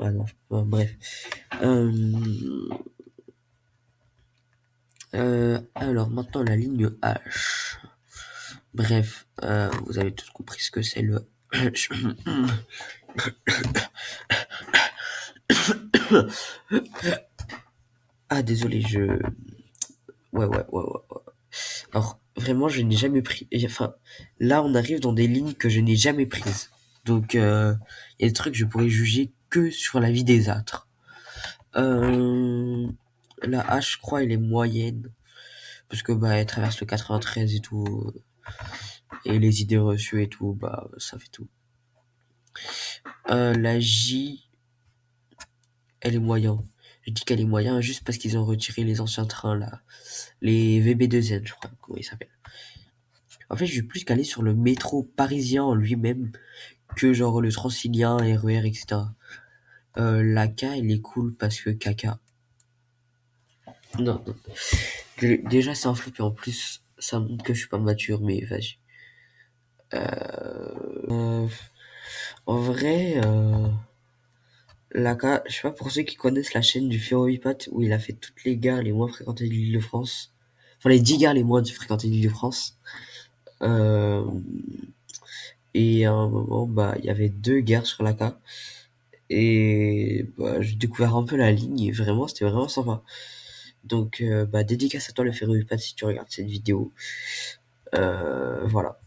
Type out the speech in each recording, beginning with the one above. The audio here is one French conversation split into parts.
Ah non, bref. Alors maintenant la ligne H. Bref, vous avez tous compris ce que c'est le. Ah désolé, ouais. Alors vraiment, je n'ai jamais pris. Enfin, là, on arrive dans des lignes que je n'ai jamais prises. Donc, il y a des trucs que je pourrais juger que sur la vie des autres. Euh, la H, je crois, elle est moyenne. Parce que, bah, elle traverse le 93 et tout. Et les idées reçues et tout, bah, ça fait tout. La J, elle est moyenne. Je dis qu'elle est moyenne juste parce qu'ils ont retiré les anciens trains, là. Les VB2N, je crois, comment ils s'appellent. En fait, je suis plus calé sur le métro parisien en lui-même que genre le Transilien, RER, etc. La K, elle est cool parce que caca. Non. Déjà, c'est un flop et en plus, ça montre que je suis pas mature, mais vas-y. Euh, En vrai, la K, je sais pas pour ceux qui connaissent la chaîne du Ferrovipat où il a fait toutes les gares les moins fréquentées de l'Île-de-France. Enfin, les 10 gares les moins fréquentées de l'Île-de-France. Euh, et à un moment, bah, il y avait 2 gares sur la K. Et bah, j'ai découvert un peu la ligne et vraiment, c'était vraiment sympa. Donc, bah, dédicace à toi le Ferrovipat si tu regardes cette vidéo. Voilà.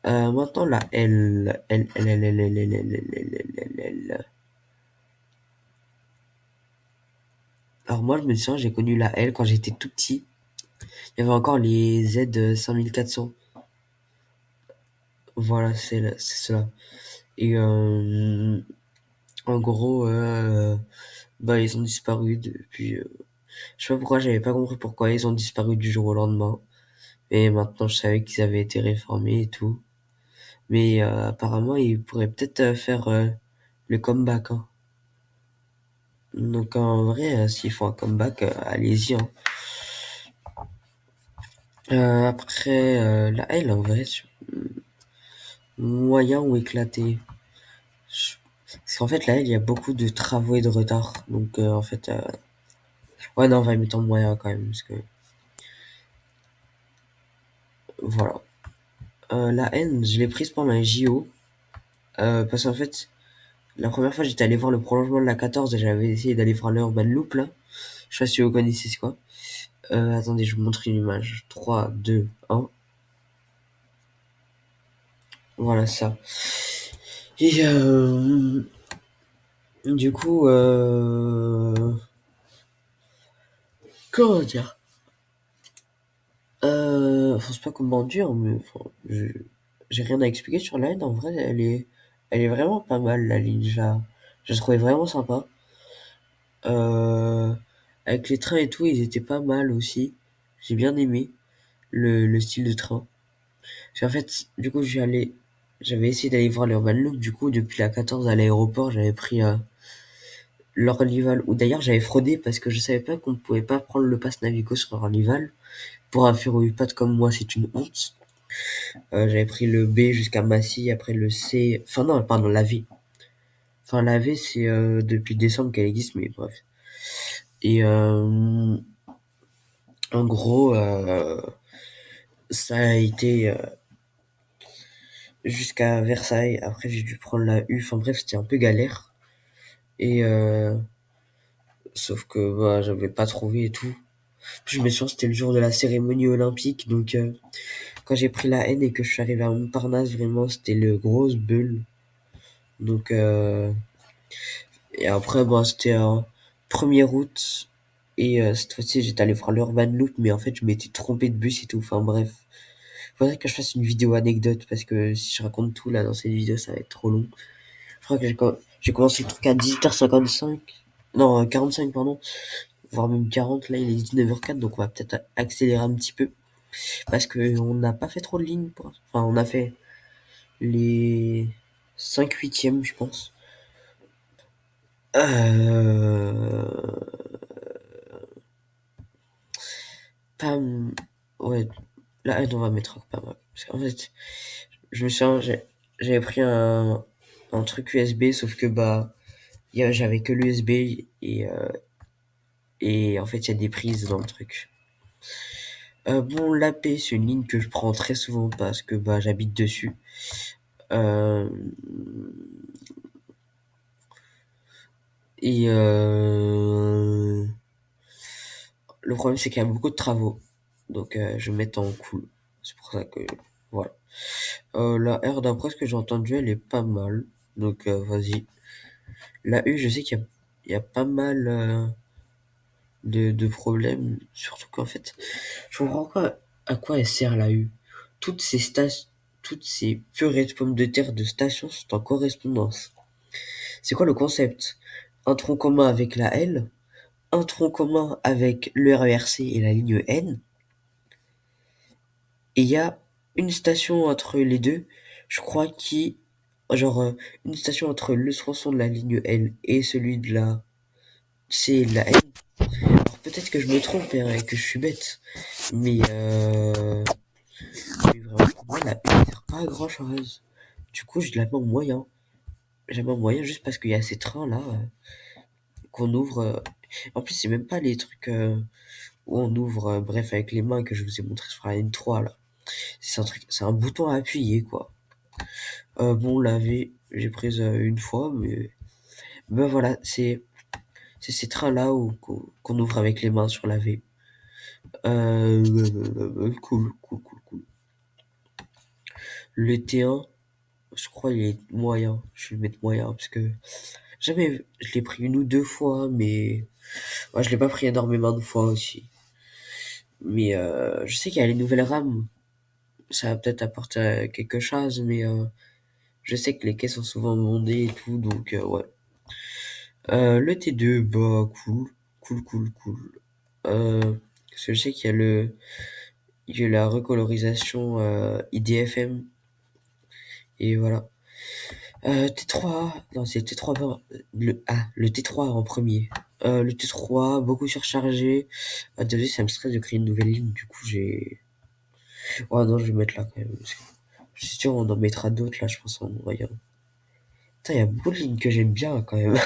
Maintenant, la L. Alors moi, je me souviens, j'ai connu la L quand j'étais tout petit. Il y avait encore les Z 5400. Voilà, c'est cela. Et en gros, bah, ils ont disparu depuis. Je sais pas pourquoi, j'avais pas compris pourquoi ils ont disparu du jour au lendemain. Et maintenant, je savais qu'ils avaient été réformés et tout. Mais apparemment, ils pourraient peut-être faire le comeback. Hein. Donc en vrai, s'ils font un comeback, allez-y. Hein. Après, la L, en vrai, moyen ou éclaté. Parce qu'en fait, la L, il y a beaucoup de travaux et de retard. Donc en fait, ouais, non, on va y mettre en moyen quand même. Parce que voilà. La N, je l'ai prise pendant les JO. Parce qu'en fait, la première fois, j'étais allé voir le prolongement de la 14 et j'avais essayé d'aller voir l'Urban Loop là. Je sais pas si vous connaissez c'est quoi. Attendez, je vous montre une image. 3, 2, 1. Voilà ça. Et du coup, comment dire? Enfin, c'est pas comment dire, mais enfin, j'ai rien à expliquer sur la haine. En vrai, elle est vraiment pas mal la ligne. Je la trouvais vraiment sympa. Euh, Avec les trains et tout, ils étaient pas mal aussi. J'ai bien aimé le style de train. Parce qu'en fait, du coup, j'avais essayé d'aller voir l'Urban Loop. Du coup, depuis la 14 à l'aéroport, j'avais pris l'Orlyval. Ou d'ailleurs, j'avais fraudé parce que je savais pas qu'on ne pouvait pas prendre le pass Navigo sur Orlyval. Pour un Ferrovipat comme moi, c'est une honte. J'avais pris le B jusqu'à Massy, après le C. Enfin non, pardon, la V. Enfin la V, c'est depuis décembre qu'elle existe, mais bref. Et en gros, ça a été jusqu'à Versailles. Après, j'ai dû prendre la U. Enfin bref, c'était un peu galère. Et sauf que bah, j'avais pas trouvé et tout. Puis je me souviens, c'était le jour de la cérémonie olympique. Donc quand j'ai pris la N et que je suis arrivé à Montparnasse, vraiment, c'était le grosse bulle. Donc et après, bon, c'était un 1er août. Et cette fois-ci, j'étais allé voir l'Urban Loop, mais en fait, je m'étais trompé de bus et tout. Enfin bref. Faudrait que je fasse une vidéo anecdote, parce que si je raconte tout là dans cette vidéo, ça va être trop long. Je crois que j'ai commencé le truc à 18h55. Non, 45, pardon. Voire même 40. Là, il est 19h04, donc on va peut-être accélérer un petit peu. Parce que on n'a pas fait trop de lignes. Enfin, on a fait les 5 huitièmes, je pense. Euh... Pas... Ouais, la haine, on va mettre pas mal. Parce qu'en fait, je me souviens, j'avais pris un truc USB, sauf que bah, j'avais que l'USB et en fait, il y a des prises dans le truc. Bon, l'AP, c'est une ligne que je prends très souvent parce que bah, j'habite dessus. Euh, et le problème, c'est qu'il y a beaucoup de travaux. Donc, je vais mettre en cool. C'est pour ça que, voilà. La R, d'après ce que j'ai entendu, elle est pas mal. Donc, vas-y. La U, je sais il y a pas mal de problèmes. Surtout qu'en fait, je comprends pas à quoi elle sert la U. Toutes ces stations, toutes ces purées de pommes de terre de stations sont en correspondance. C'est quoi le concept? Un tronc commun avec la L, un tronc commun avec le RERC et la ligne N, et il y a une station entre les deux, je crois genre, une station entre le tronçon de la ligne L et celui de la C et de la N. Alors peut-être que je me trompe et que je suis bête, mais, mais vraiment pour moi la U ne sert pas à grand chose. Du coup je la mets en moyen. Je la mets en moyen juste parce qu'il y a ces trains là qu'on ouvre. En plus c'est même pas les trucs où on ouvre bref avec les mains que je vous ai montré sur la N3 là. C'est un truc, c'est un bouton à appuyer quoi. Bon, la V, j'ai prise une fois, mais ben voilà, c'est ces trains-là qu'on ouvre avec les mains sur la V. Cool, cool, cool, cool. Le T1, je crois il est moyen. Je vais le mettre moyen parce que jamais, je l'ai pris une ou deux fois, mais ouais, je l'ai pas pris énormément de fois aussi. Mais je sais qu'il y a les nouvelles rames, ça va peut-être apporter quelque chose, mais je sais que les quais sont souvent bondés et tout, donc ouais. Le T2, bah cool, cool, cool, cool. Parce que je sais il y a la recolorisation IDFM et voilà. T3, non c'est T3 le T3 en premier. Le T3 beaucoup surchargé. Désolé, ça me stresse de créer une nouvelle ligne. Du coup j'ai. Oh non, je vais mettre là quand même. Je suis sûr on en mettra d'autres là, je pense en voyant. Putain, il y a beaucoup de lignes que j'aime bien quand même.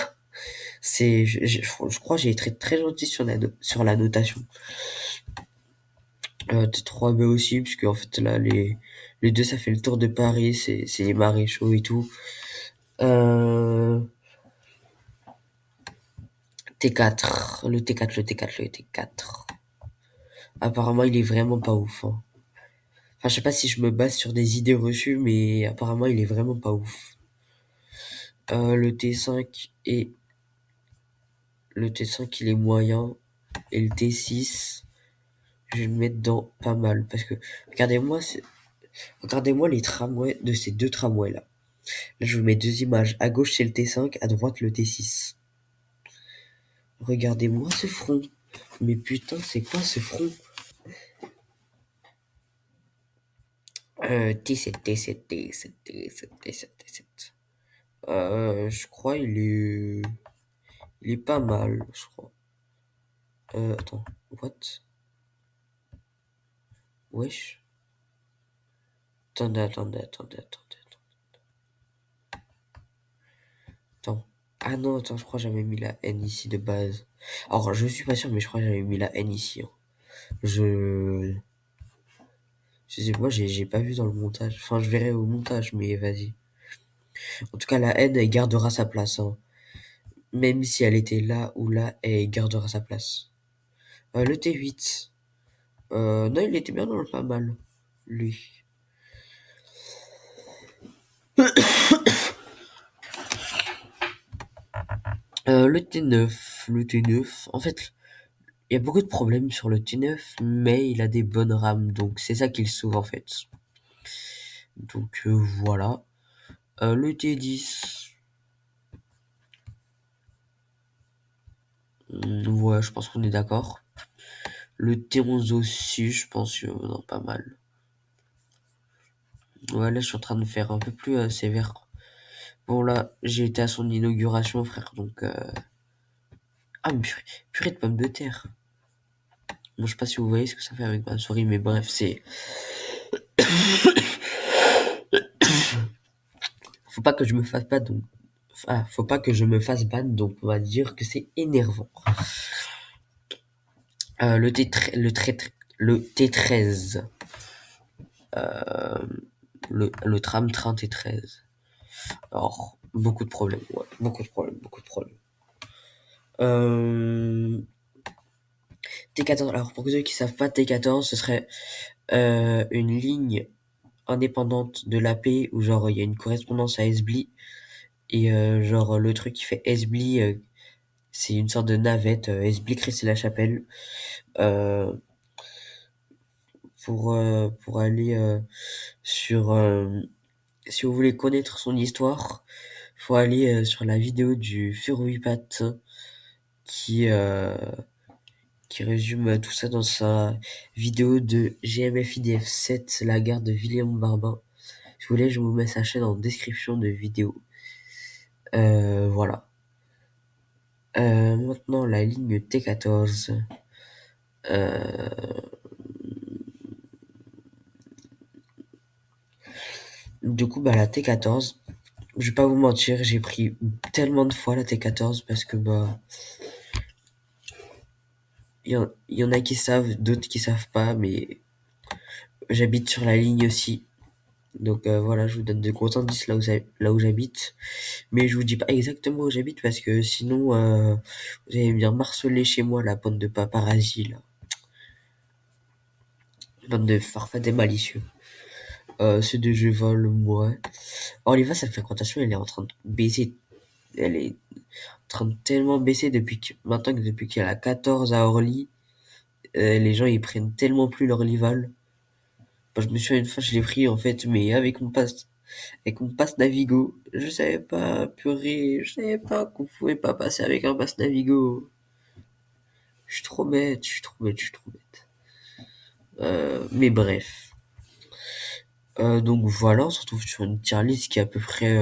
Je crois que j'ai été très gentil sur sur la notation. T3B aussi, puisque en fait là les deux ça fait le tour de Paris, c'est les maréchaux et tout. Euh, T4, le T4, le T4, le T4. Apparemment il est vraiment pas ouf, hein. Enfin je sais pas si je me base sur des idées reçues, mais apparemment il est vraiment pas ouf. Le T5 et le T5 il est moyen et le T6 je vais le mettre dans pas mal parce que regardez-moi les tramways de ces deux tramways là. Là, je vous mets deux images. À gauche, c'est le T5, à droite, le T6. Regardez-moi ce front. Mais putain, c'est quoi ce front? T7, T7, T7, T7, T7, T7. Je crois il est pas mal, je crois. Attends, what? Wesh. Attends. Ah non, attends, je crois que j'avais mis la N ici de base. Alors, je suis pas sûr, mais je crois que j'avais mis la N ici, hein. Je... Je sais pas, j'ai pas vu dans le montage. Enfin, je verrai au montage, mais vas-y. En tout cas, la N, elle gardera sa place, hein. Même si elle était là ou là, elle gardera sa place. Le T8. Non, il était bien dans le pas mal, lui. Le T9. Le T9. En fait, il y a beaucoup de problèmes sur le T9, mais il a des bonnes rames, donc c'est ça qui le sauve, en fait. Donc, voilà. Le T10. Ouais, je pense qu'on est d'accord. Le T11 aussi, je pense que non, pas mal. Ouais, là, je suis en train de faire un peu plus sévère. Bon, là, j'ai été à son inauguration, frère, donc... Ah, mais purée de pommes de terre. Bon, je sais pas si vous voyez ce que ça fait avec ma souris, mais bref, c'est... Faut pas que je me fasse pas, donc... Ah, faut pas que je me fasse ban, donc on va dire que c'est énervant. Le T13. Le tram train T13. Alors, beaucoup de problèmes, ouais, beaucoup de problèmes, beaucoup de problèmes. T14, alors pour ceux qui savent pas, T14, ce serait une ligne indépendante de l'AP où genre il y a une correspondance à Esbly et genre le truc qui fait Esbly, c'est une sorte de navette Esbly Crécy-la-Chapelle euh, pour aller sur si vous voulez connaître son histoire, faut aller sur la vidéo du Furuipat qui euh, qui résume tout ça dans sa vidéo de GMFIDF7, la gare de Villiers-Barbin. Si vous voulez, je vous mets sa chaîne en description de vidéo. Voilà. Maintenant, la ligne T14. Euh, du coup, bah, la T14, je vais pas vous mentir, j'ai pris tellement de fois la T14 parce que, bah, il y en a qui savent, d'autres qui savent pas, mais j'habite sur la ligne aussi. Donc voilà, je vous donne de gros indices là où j'habite. Mais je vous dis pas exactement où j'habite parce que sinon vous allez bien marceler chez moi la bande de paparazzi là. Bande de farfadets malicieux. Ceux de je vole moi. Oliva, sa fréquentation elle est en train de baisser. Elle est en train de tellement baisser depuis qu'elle a 14 à Orly. Les gens ils prennent tellement plus leur Lival. Moi, je me souviens une fois je l'ai pris en fait mais avec mon pass Navigo. Je savais pas, purée, je savais pas qu'on pouvait pas passer avec un pass Navigo. Je suis trop bête, je suis trop bête, je suis trop bête. Mais bref. Donc voilà, on se retrouve sur une tier list qui est à peu près,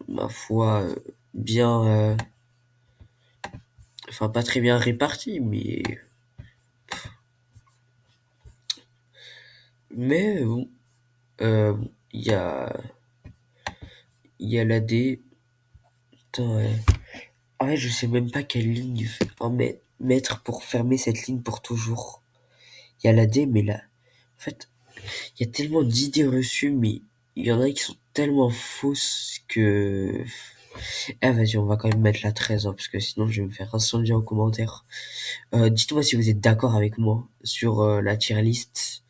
ma foi, bien, enfin pas très bien répartie, mais bon, il y a, il y a l'AD. Putain, ouais. En fait, je sais même pas quelle ligne mettre pour fermer cette ligne pour toujours. Il y a l'AD, mais là, en fait, il y a tellement d'idées reçues, mais il y en a qui sont tellement fausses que... Ah, vas-y, on va quand même mettre la 13, hein, parce que sinon je vais me faire incendier en commentaire. Dites-moi si vous êtes d'accord avec moi sur la tier list.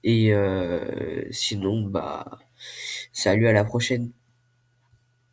Et sinon, bah, salut, à la prochaine.